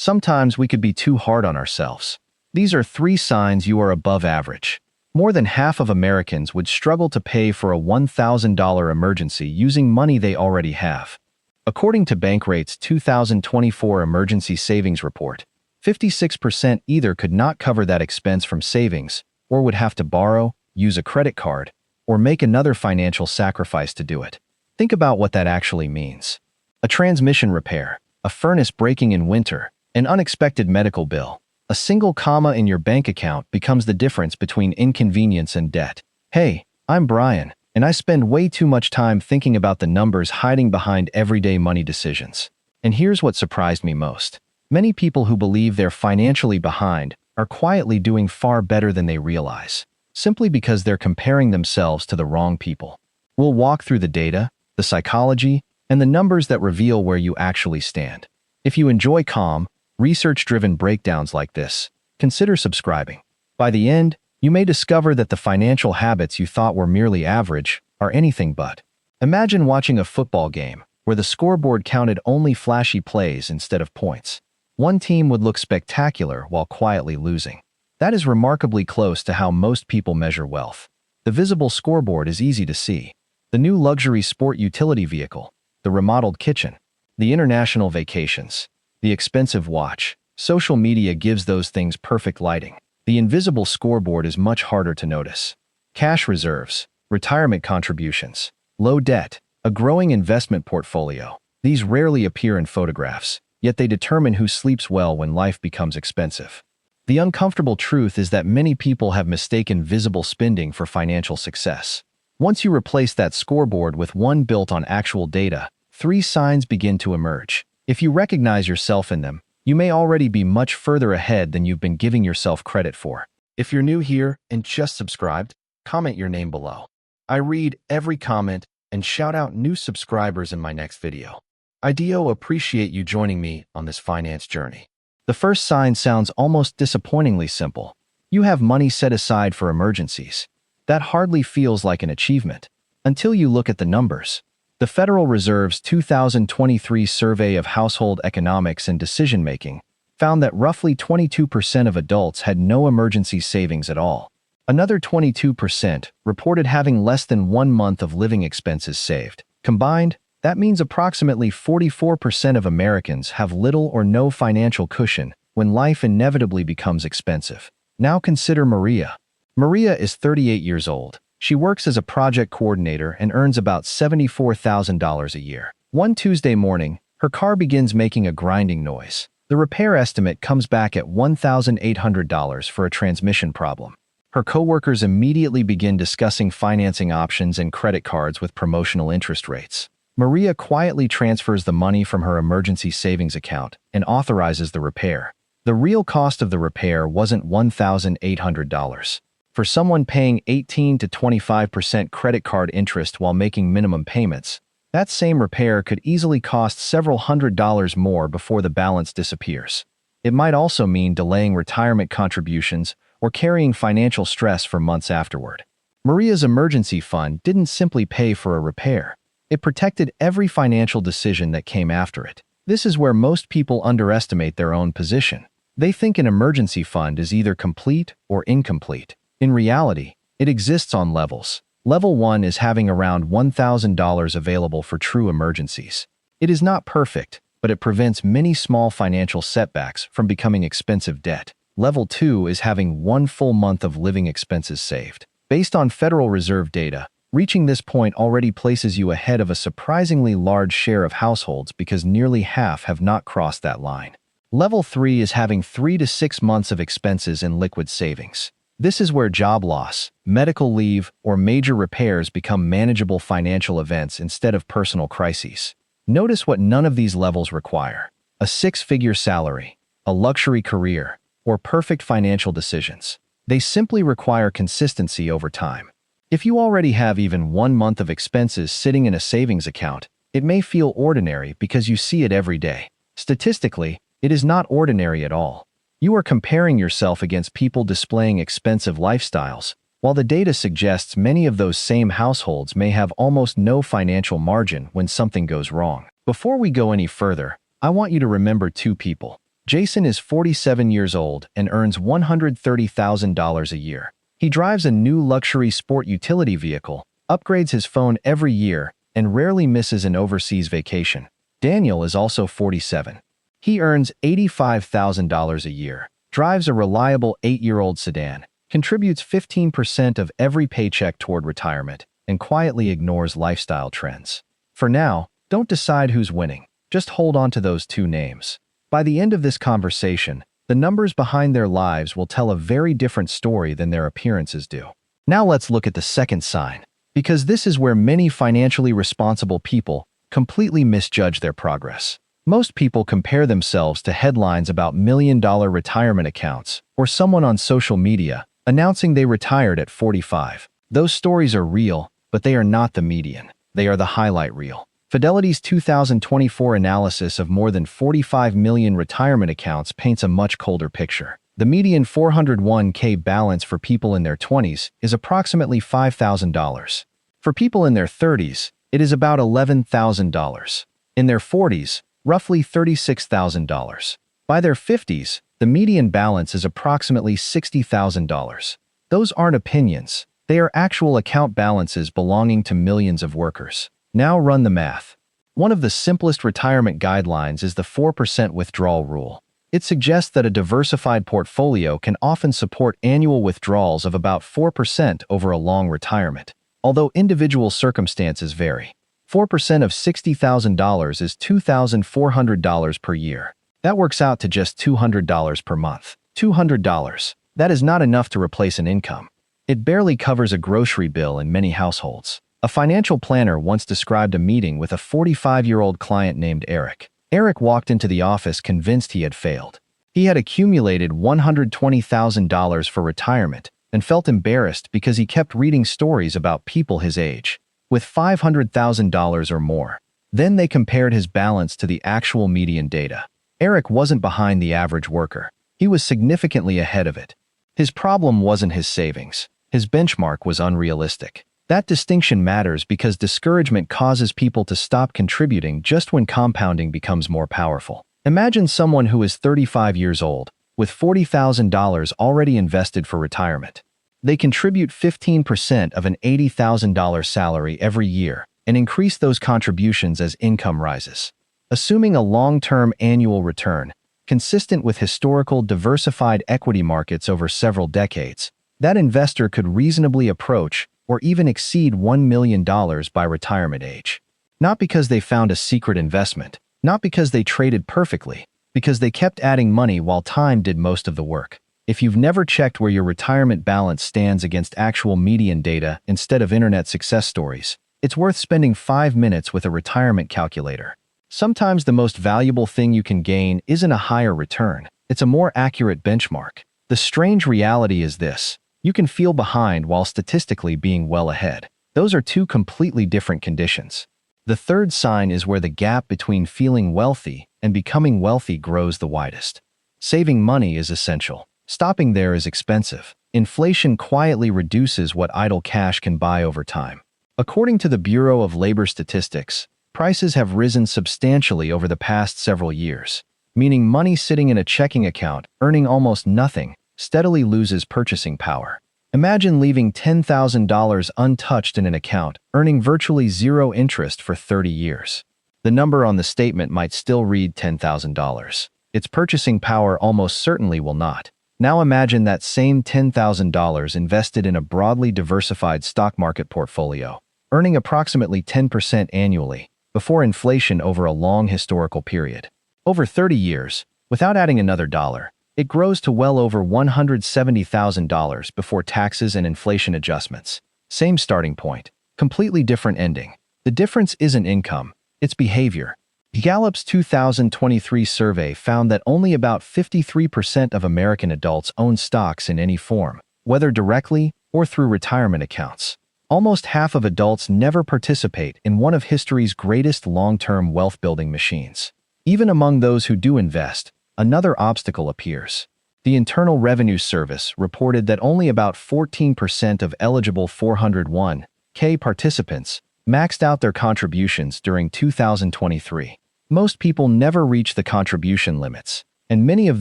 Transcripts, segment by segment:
Sometimes we could be too hard on ourselves. These are 3 signs you are above average. More than half of Americans would struggle to pay for a $1,000 emergency using money they already have. According to Bankrate's 2024 Emergency Savings Report, 56% either could not cover that expense from savings or would have to borrow, use a credit card, or make another financial sacrifice to do it. Think about what that actually means. A transmission repair, a furnace breaking in winter, an unexpected medical bill. A single comma in your bank account becomes the difference between inconvenience and debt. Hey, I'm Brian, and I spend way too much time thinking about the numbers hiding behind everyday money decisions. And here's what surprised me most. Many people who believe they're financially behind are quietly doing far better than they realize, simply because they're comparing themselves to the wrong people. We'll walk through the data, the psychology, and the numbers that reveal where you actually stand. If you enjoy calm, research-driven breakdowns like this, consider subscribing. By the end, you may discover that the financial habits you thought were merely average are anything but. Imagine watching a football game where the scoreboard counted only flashy plays instead of points. One team would look spectacular while quietly losing. That is remarkably close to how most people measure wealth. The visible scoreboard is easy to see. The new luxury sport utility vehicle, the remodeled kitchen, the international vacations, the expensive watch. Social media gives those things perfect lighting. The invisible scoreboard is much harder to notice. Cash reserves, retirement contributions, low debt, a growing investment portfolio. These rarely appear in photographs, yet they determine who sleeps well when life becomes expensive. The uncomfortable truth is that many people have mistaken visible spending for financial success. Once you replace that scoreboard with one built on actual data, 3 signs begin to emerge. If you recognize yourself in them, you may already be much further ahead than you've been giving yourself credit for. If you're new here and just subscribed, comment your name below. I read every comment and shout out new subscribers in my next video. I appreciate you joining me on this finance journey. The first sign sounds almost disappointingly simple. You have money set aside for emergencies. That hardly feels like an achievement until you look at the numbers. The Federal Reserve's 2023 Survey of Household Economics and Decision-Making found that roughly 22% of adults had no emergency savings at all. Another 22% reported having less than 1 month of living expenses saved. Combined, that means approximately 44% of Americans have little or no financial cushion when life inevitably becomes expensive. Now consider Maria. Maria is 38 years old. She works as a project coordinator and earns about $74,000 a year. One Tuesday morning, her car begins making a grinding noise. The repair estimate comes back at $1,800 for a transmission problem. Her coworkers immediately begin discussing financing options and credit cards with promotional interest rates. Maria quietly transfers the money from her emergency savings account and authorizes the repair. The real cost of the repair wasn't $1,800. For someone paying 18 to 25% credit card interest while making minimum payments, that same repair could easily cost several $100s more before the balance disappears. It might also mean delaying retirement contributions or carrying financial stress for months afterward. Maria's emergency fund didn't simply pay for a repair. It protected every financial decision that came after it. This is where most people underestimate their own position. They think an emergency fund is either complete or incomplete. In reality, it exists on levels. Level 1 is having around $1,000 available for true emergencies. It is not perfect, but it prevents many small financial setbacks from becoming expensive debt. Level 2 is having 1 full month of living expenses saved. Based on Federal Reserve data, reaching this point already places you ahead of a surprisingly large share of households because nearly half have not crossed that line. Level 3 is having 3 to 6 months of expenses in liquid savings. This is where job loss, medical leave, or major repairs become manageable financial events instead of personal crises. Notice what none of these levels require: a 6-figure salary, a luxury career, or perfect financial decisions. They simply require consistency over time. If you already have even 1 month of expenses sitting in a savings account, it may feel ordinary because you see it every day. Statistically, it is not ordinary at all. You are comparing yourself against people displaying expensive lifestyles, while the data suggests many of those same households may have almost no financial margin when something goes wrong. Before we go any further, I want you to remember 2 people. Jason is 47 years old and earns $130,000 a year. He drives a new luxury sport utility vehicle, upgrades his phone every year, and rarely misses an overseas vacation. Daniel is also 47. He earns $85,000 a year, drives a reliable 8-year-old sedan, contributes 15% of every paycheck toward retirement, and quietly ignores lifestyle trends. For now, don't decide who's winning. Just hold on to those two names. By the end of this conversation, the numbers behind their lives will tell a very different story than their appearances do. Now let's look at the second sign, because this is where many financially responsible people completely misjudge their progress. Most people compare themselves to headlines about million-dollar retirement accounts or someone on social media announcing they retired at 45. Those stories are real, but they are not the median. They are the highlight reel. Fidelity's 2024 analysis of more than 45 million retirement accounts paints a much colder picture. The median 401k balance for people in their 20s is approximately $5,000. For people in their 30s, it is about $11,000. In their 40s, roughly $36,000. By their 50s, the median balance is approximately $60,000. Those aren't opinions. They are actual account balances belonging to millions of workers. Now run the math. One of the simplest retirement guidelines is the 4% withdrawal rule. It suggests that a diversified portfolio can often support annual withdrawals of about 4% over a long retirement, although individual circumstances vary. 4% of $60,000 is $2,400 per year. That works out to just $200 per month. $200. That is not enough to replace an income. It barely covers a grocery bill in many households. A financial planner once described a meeting with a 45-year-old client named Eric. Eric walked into the office convinced he had failed. He had accumulated $120,000 for retirement and felt embarrassed because he kept reading stories about people his age with $500,000 or more. Then they compared his balance to the actual median data. Eric wasn't behind the average worker. He was significantly ahead of it. His problem wasn't his savings. His benchmark was unrealistic. That distinction matters because discouragement causes people to stop contributing just when compounding becomes more powerful. Imagine someone who is 35 years old, with $40,000 already invested for retirement. They contribute 15% of an $80,000 salary every year and increase those contributions as income rises. Assuming a long-term annual return, consistent with historical diversified equity markets over several decades, that investor could reasonably approach or even exceed $1 million by retirement age. Not because they found a secret investment, not because they traded perfectly, because they kept adding money while time did most of the work. If you've never checked where your retirement balance stands against actual median data instead of internet success stories, it's worth spending 5 minutes with a retirement calculator. Sometimes the most valuable thing you can gain isn't a higher return, it's a more accurate benchmark. The strange reality is this: you can feel behind while statistically being well ahead. Those are two completely different conditions. The third sign is where the gap between feeling wealthy and becoming wealthy grows the widest. Saving money is essential. Stopping there is expensive. Inflation quietly reduces what idle cash can buy over time. According to the Bureau of Labor Statistics, prices have risen substantially over the past several years, meaning money sitting in a checking account, earning almost nothing, steadily loses purchasing power. Imagine leaving $10,000 untouched in an account, earning virtually zero interest for 30 years. The number on the statement might still read $10,000. Its purchasing power almost certainly will not. Now imagine that same $10,000 invested in a broadly diversified stock market portfolio, earning approximately 10% annually, before inflation over a long historical period. Over 30 years, without adding another dollar, it grows to well over $170,000 before taxes and inflation adjustments. Same starting point, completely different ending. The difference isn't income, it's behavior. Gallup's 2023 survey found that only about 53% of American adults own stocks in any form, whether directly or through retirement accounts. Almost half of adults never participate in one of history's greatest long-term wealth-building machines. Even among those who do invest, another obstacle appears. The Internal Revenue Service reported that only about 14% of eligible 401k participants maxed out their contributions during 2023. Most people never reach the contribution limits. and many of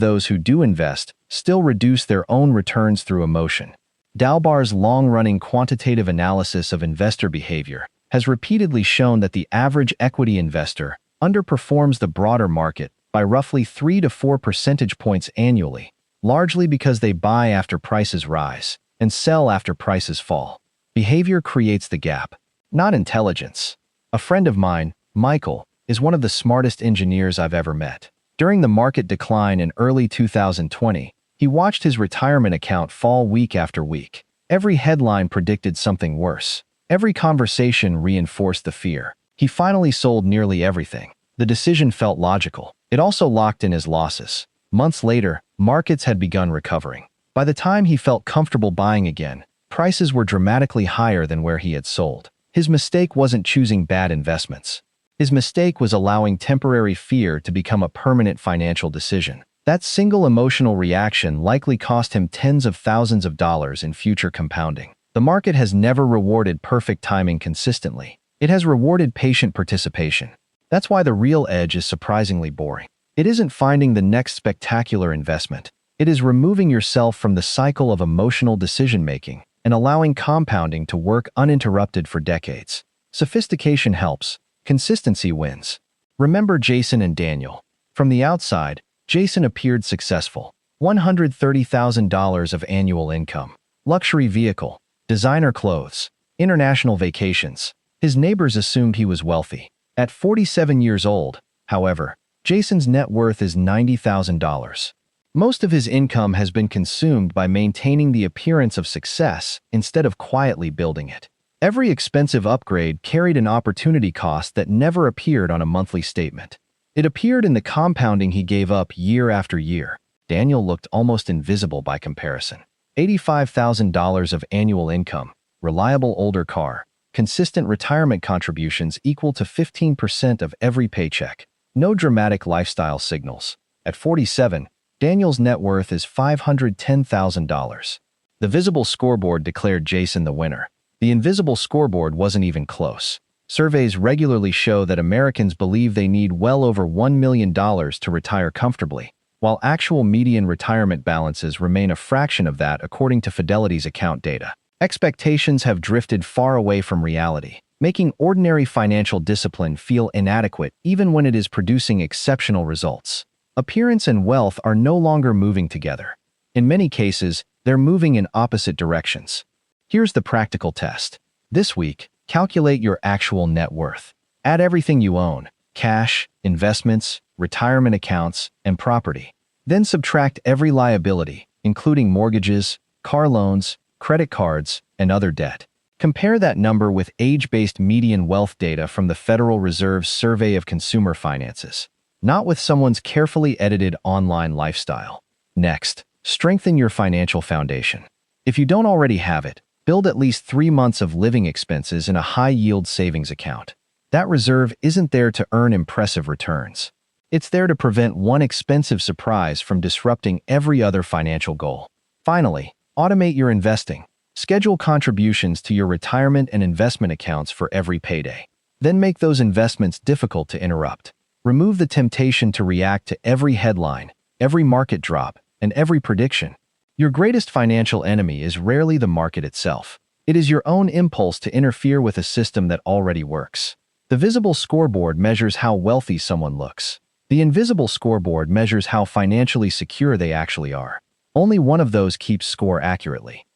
those who do invest still reduce their own returns through emotion. Dalbar's long-running quantitative analysis of investor behavior has repeatedly shown that the average equity investor underperforms the broader market by roughly 3 to 4 percentage points annually, largely because they buy after prices rise and sell after prices fall. Behavior creates the gap, not intelligence. A friend of mine, Michael, is one of the smartest engineers I've ever met. During the market decline in early 2020, he watched his retirement account fall week after week. Every headline predicted something worse. Every conversation reinforced the fear. He finally sold nearly everything. The decision felt logical. It also locked in his losses. Months later, markets had begun recovering. By the time he felt comfortable buying again, prices were dramatically higher than where he had sold. His mistake wasn't choosing bad investments. His mistake was allowing temporary fear to become a permanent financial decision. That single emotional reaction likely cost him tens of thousands of dollars in future compounding. The market has never rewarded perfect timing consistently. It has rewarded patient participation. That's why the real edge is surprisingly boring. It isn't finding the next spectacular investment. It is removing yourself from the cycle of emotional decision-making and allowing compounding to work uninterrupted for decades. Sophistication helps. Consistency wins. Remember Jason and Daniel. From the outside, Jason appeared successful. $130,000 of annual income. Luxury vehicle. Designer clothes. International vacations. His neighbors assumed he was wealthy. At 47 years old, however, Jason's net worth is $90,000. Most of his income has been consumed by maintaining the appearance of success instead of quietly building it. Every expensive upgrade carried an opportunity cost that never appeared on a monthly statement. It appeared in the compounding he gave up year after year. Daniel looked almost invisible by comparison. $85,000 of annual income, reliable older car, consistent retirement contributions equal to 15% of every paycheck. No dramatic lifestyle signals. At 47, Daniel's net worth is $510,000. The visible scoreboard declared Jason the winner. The invisible scoreboard wasn't even close. Surveys regularly show that Americans believe they need well over $1 million to retire comfortably, while actual median retirement balances remain a fraction of that according to Fidelity's account data. Expectations have drifted far away from reality, making ordinary financial discipline feel inadequate even when it is producing exceptional results. Appearance and wealth are no longer moving together. In many cases, they're moving in opposite directions. Here's the practical test. This week, calculate your actual net worth. Add everything you own: cash, investments, retirement accounts, and property. Then subtract every liability, including mortgages, car loans, credit cards, and other debt. Compare that number with age-based median wealth data from the Federal Reserve's Survey of Consumer Finances, not with someone's carefully edited online lifestyle. Next, strengthen your financial foundation. If you don't already have it, build at least 3 months of living expenses in a high-yield savings account. That reserve isn't there to earn impressive returns. It's there to prevent one expensive surprise from disrupting every other financial goal. Finally, automate your investing. Schedule contributions to your retirement and investment accounts for every payday. Then make those investments difficult to interrupt. Remove the temptation to react to every headline, every market drop, and every prediction. Your greatest financial enemy is rarely the market itself. It is your own impulse to interfere with a system that already works. The visible scoreboard measures how wealthy someone looks. The invisible scoreboard measures how financially secure they actually are. Only one of those keeps score accurately.